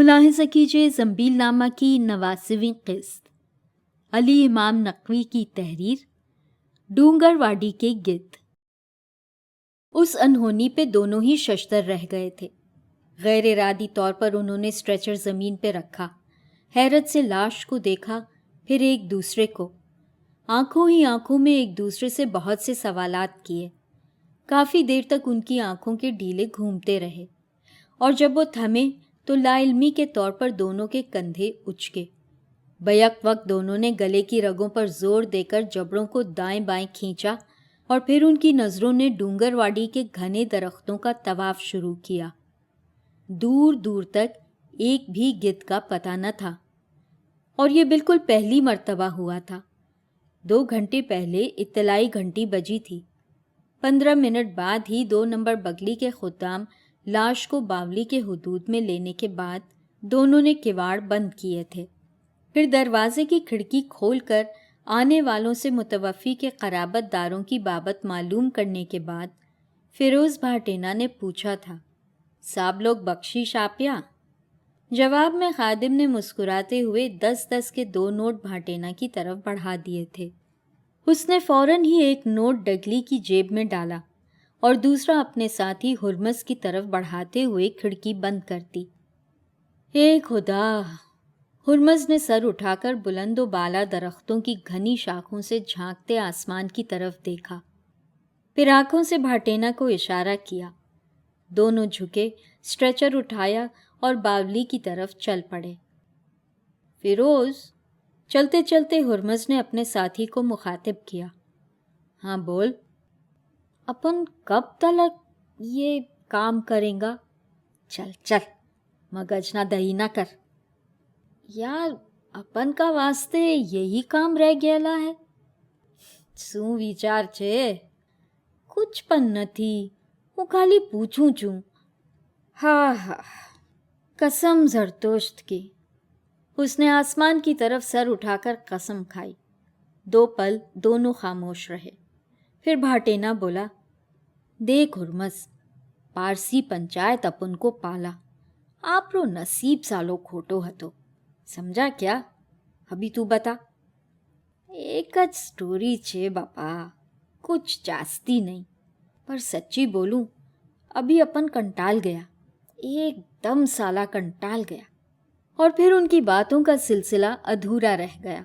ملاحظہ کیجیے زنبیل نامہ کی 89ویں قسط، علی امام نقوی کی تحریر، ڈونگر واڈی کے گرد۔ اس انہونی پہ دونوں ہی ششدر رہ گئے تھے۔ غیر ارادی طور پر انہوں نے اسٹریچر زمین پہ رکھا، حیرت سے لاش کو دیکھا، پھر ایک دوسرے کو، آنکھوں ہی آنکھوں میں ایک دوسرے سے بہت سے سوالات کیے۔ کافی دیر تک ان کی آنکھوں کے ڈیلے گھومتے رہے، اور جب وہ تھمے تو لا علمی کے طور پر دونوں کے کندھے اچکے۔ بیک وقت دونوں نے گلے کی رگوں پر زور دے کر جبڑوں کو دائیں بائیں کھینچا، اور پھر ان کی نظروں نے ڈونگر واڈی کے گھنے درختوں کا طواف شروع کیا۔ دور دور تک ایک بھی گدھ کا پتہ نہ تھا، اور یہ بالکل پہلی مرتبہ ہوا تھا۔ 2 گھنٹے پہلے اطلاعی گھنٹی بجی تھی۔ 15 منٹ بعد ہی 2 نمبر بگلی کے خدام لاش کو باولی کے حدود میں لینے کے بعد دونوں نے کواڑ بند کیے تھے۔ پھر دروازے کی کھڑکی کھول کر آنے والوں سے متوفی کے قرابت داروں کی بابت معلوم کرنے کے بعد فیروز بھاٹینا نے پوچھا تھا، صاحب لوگ بخشش آپیا؟ جواب میں خادم نے مسکراتے ہوئے 10 کے 2 نوٹ بھاٹینا کی طرف بڑھا دیے تھے۔ اس نے فوراً ہی ایک نوٹ ڈگلی کی جیب میں ڈالا اور دوسرا اپنے ساتھی ہرمز کی طرف بڑھاتے ہوئے کھڑکی بند کر دی۔ اے خدا! ہرمز نے سر اٹھا کر بلند و بالا درختوں کی گھنی شاخوں سے جھانکتے آسمان کی طرف دیکھا، پھر آنکھوں سے بھاٹینا کو اشارہ کیا۔ دونوں جھکے، اسٹریچر اٹھایا اور باولی کی طرف چل پڑے۔ فیروز، چلتے چلتے ہرمز نے اپنے ساتھی کو مخاطب کیا، ہاں بول۔ اپن کب تلک یہ کام کریں گا؟ چل چل، مگج نہ دہی نہ کر۔ یار، اپن کا واسطے یہی کام رہ گیلا ہے۔ سوں ویچار چھے؟ کچھ پن نہ تھی، وہ خالی پوچھوں چوں۔ ہاں ہاں، قسم زرتشت کی۔ اس نے آسمان کی طرف سر اٹھا کر قسم کھائی۔ 2 پل دونوں خاموش رہے، پھر بھاٹینا بولا، دیکھ ہرمز، پارسی پنچایت اپن کو پالا، آپ رو نصیب سالو کھوٹو ہتو، سمجھا کیا؟ ابھی تو بتا۔ ایک سٹوری چھے باپا، کچھ جاستی نہیں، پر سچی بولوں ابھی اپن کنٹال گیا، ایک دم سالا کنٹال گیا۔ اور پھر ان کی باتوں کا سلسلہ ادھورا رہ گیا۔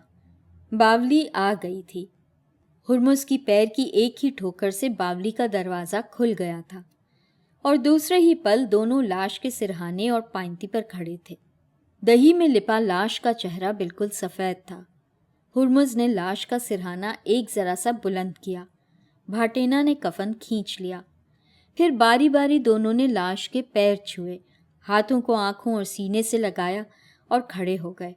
باولی آ گئی تھی۔ ہرمز کی پیر کی ایک ہی ٹھوکر سے باولی کا دروازہ کھل گیا تھا، اور دوسرے ہی پل دونوں لاش کے سرہانے اور پائنتی پر کھڑے تھے۔ دہی میں لپا لاش کا چہرہ بالکل سفید تھا۔ ہرمز نے لاش کا سرہانہ ایک ذرا سا بلند کیا، بھاٹینا نے کفن کھینچ لیا، پھر باری باری دونوں نے لاش کے پیر چھوئے، ہاتھوں کو آنکھوں اور سینے سے لگایا اور کھڑے ہو گئے۔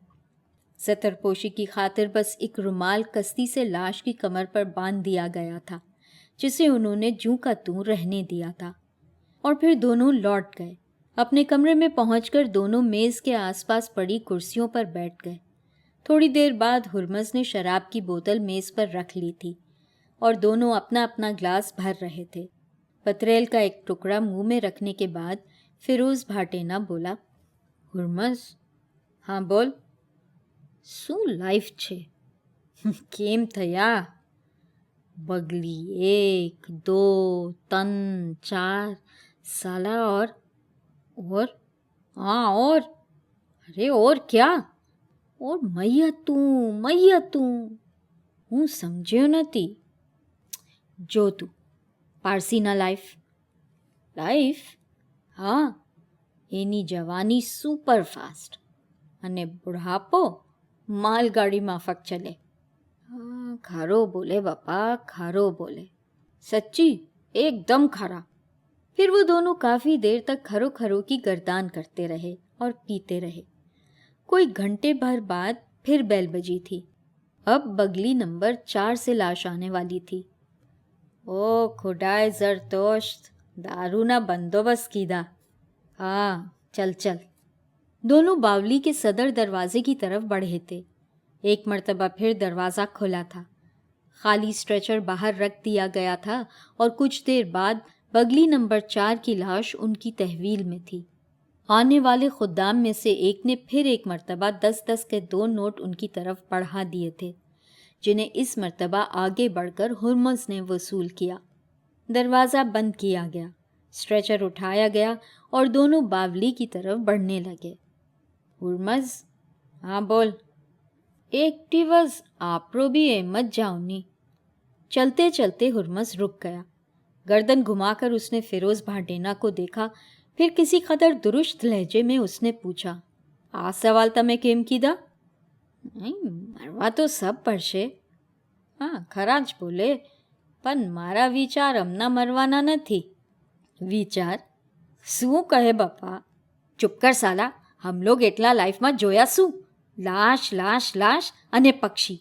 ستر پوشی کی خاطر بس ایک رومال کستی سے لاش کی کمر پر باندھ دیا گیا تھا، جسے انہوں نے جوں کا توں رہنے دیا تھا، اور پھر دونوں لوٹ گئے۔ اپنے کمرے میں پہنچ کر دونوں میز کے آس پاس پڑی کرسیوں پر بیٹھ گئے۔ تھوڑی دیر بعد ہرمز نے شراب کی بوتل میز پر رکھ لی تھی، اور دونوں اپنا اپنا گلاس بھر رہے تھے۔ پتریل کا ایک ٹکڑا منہ میں رکھنے کے بعد فیروز بھاٹینا بولا، ہرمز، ہاں بول۔ سو لائف چھے کیم تھیا؟ بگلی 1 2 3 4 سالہ اور ہاں اور ارے اور کیا؟ اور میتوں ہوں سمجھیو نتی۔ جو تو پارسی نہ لائف ہاں، اینی جوانی سپر فاسٹ અને બુઢાપો માલગાડી માફક ચલે। હા, ખારો બોલે બાપા, ખારો બોલે، سچی ایک دم کھرا۔ پھر وہ دونوں کافی دیر تک کھرو کھرو کی گردان کرتے رہے اور پیتے رہے۔ کوئی گھنٹے بھر بعد پھر بیل بجی تھی۔ اب بگلی نمبر 4 سے لاش آنے والی تھی۔ او خدائے زرتشت، دارو نہ بندوبست کیدا۔ ہاں چل چل۔ دونوں باولی کے صدر دروازے کی طرف بڑھے تھے۔ ایک مرتبہ پھر دروازہ کھلا تھا، خالی اسٹریچر باہر رکھ دیا گیا تھا، اور کچھ دیر بعد بگلی نمبر 4 کی لاش ان کی تحویل میں تھی۔ آنے والے خدام میں سے ایک نے پھر ایک مرتبہ 10-10 کے 2 نوٹ ان کی طرف بڑھا دیے تھے، جنہیں اس مرتبہ آگے بڑھ کر ہرمز نے وصول کیا۔ دروازہ بند کیا گیا، اسٹریچر اٹھایا گیا اور دونوں باولی کی طرف بڑھنے لگے۔ ہرمز: ہاں بول۔ ایکٹیوز آپرو بھی احمد جاؤنی۔ چلتے چلتے ہرمز رک گیا۔ گردن گھما کر اس نے فیروز بھاٹینا کو دیکھا، پھر کسی قدر درست لہجے میں اس نے پوچھا، آ سوال تمہیں کیم کیدا؟ مروا تو سب پڑشے۔ ہاں خراج بولے، پن مارا ویچار امنا مروانا نتھی۔ વિચાર શું કહે બાપા? ચૂપ કર સાલા, હમ લોગ એટલા લાઈફમાં જોયા શું? લાશ લાશ લાશ અને પક્ષી।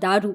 દારૂ,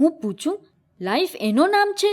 હું પૂછું, લાઈફ એનો નામ છે?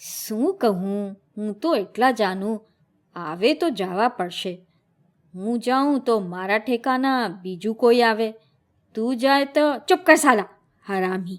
શું કહું, હું તો એકલા જાનું, આવે તો જવા પડશે। હું જાઉં તો મારા ઠેકાના બીજું કોઈ આવે, તું જાય તો… ચૂપ કર સાલા હરામી!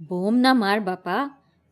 બોમ ના માર બાપા,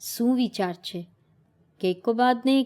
શું વિચાર છે? કેકોબાદને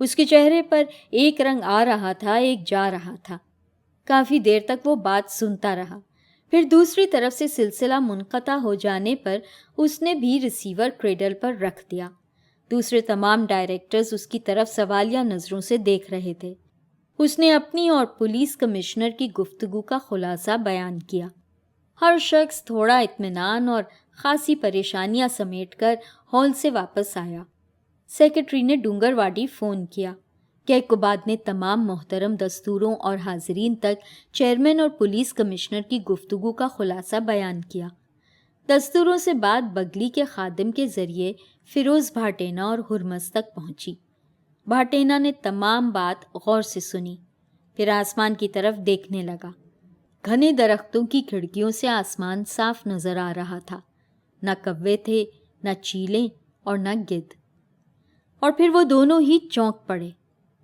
اس کے چہرے پر ایک رنگ آ رہا تھا، ایک جا رہا تھا۔ کافی دیر تک وہ بات سنتا رہا، پھر دوسری طرف سے سلسلہ منقطع ہو جانے پر اس نے بھی ریسیور کریڈل پر رکھ دیا۔ دوسرے تمام ڈائریکٹرز اس کی طرف سوالیہ نظروں سے دیکھ رہے تھے۔ اس نے اپنی اور پولیس کمشنر کی گفتگو کا خلاصہ بیان کیا۔ ہر شخص تھوڑا اطمینان اور خاصی پریشانیاں سمیٹ کر ہال سے واپس آیا۔ سیکرٹری نے ڈونگرواڈی فون کیا۔ کیقوباد نے تمام محترم دستوروں اور حاضرین تک چیئرمین اور پولیس کمشنر کی گفتگو کا خلاصہ بیان کیا۔ دستوروں سے بات بگلی کے خادم کے ذریعے فیروز بھاٹینا اور ہرمز تک پہنچی۔ بھاٹینا نے تمام بات غور سے سنی، پھر آسمان کی طرف دیکھنے لگا۔ گھنے درختوں کی کھڑکیوں سے آسمان صاف نظر آ رہا تھا، نہ کوے تھے، نہ چیلیں اور نہ گدھ۔ اور پھر وہ دونوں ہی چونک پڑے۔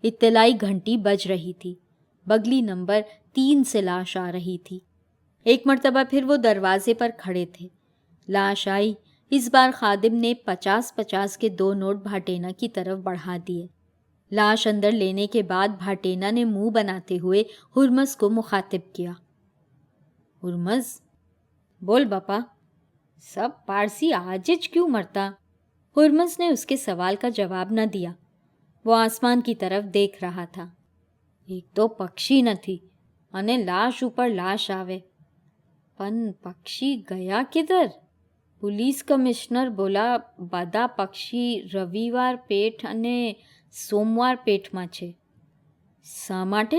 اطلاعی گھنٹی بج رہی تھی، بگلی نمبر 3 سے لاش آ رہی تھی۔ ایک مرتبہ پھر وہ دروازے پر کھڑے تھے۔ لاش آئی۔ اس بار خادم نے 50-50 کے 2 نوٹ بھاٹینا کی طرف بڑھا دیے۔ لاش اندر لینے کے بعد بھاٹینا نے منہ بناتے ہوئے ہرمز کو مخاطب کیا۔ ہرمز، بول باپا، سب پارسی آجج کیوں مرتا؟ ہرمز نے اس کے سوال کا جواب نہ دیا۔ وہ آسمان کی طرف دیکھ رہا تھا۔ ایک تو پکشی نہ تھی અને લાશ ઉપર લાશ આવે. પણ પક્ષી ગયા કિધર? પોલીસ કમિશનર બોલા બધા પક્ષી રવિવાર પેઠ અને સોમવાર પેઠમાં છે. શા માટે?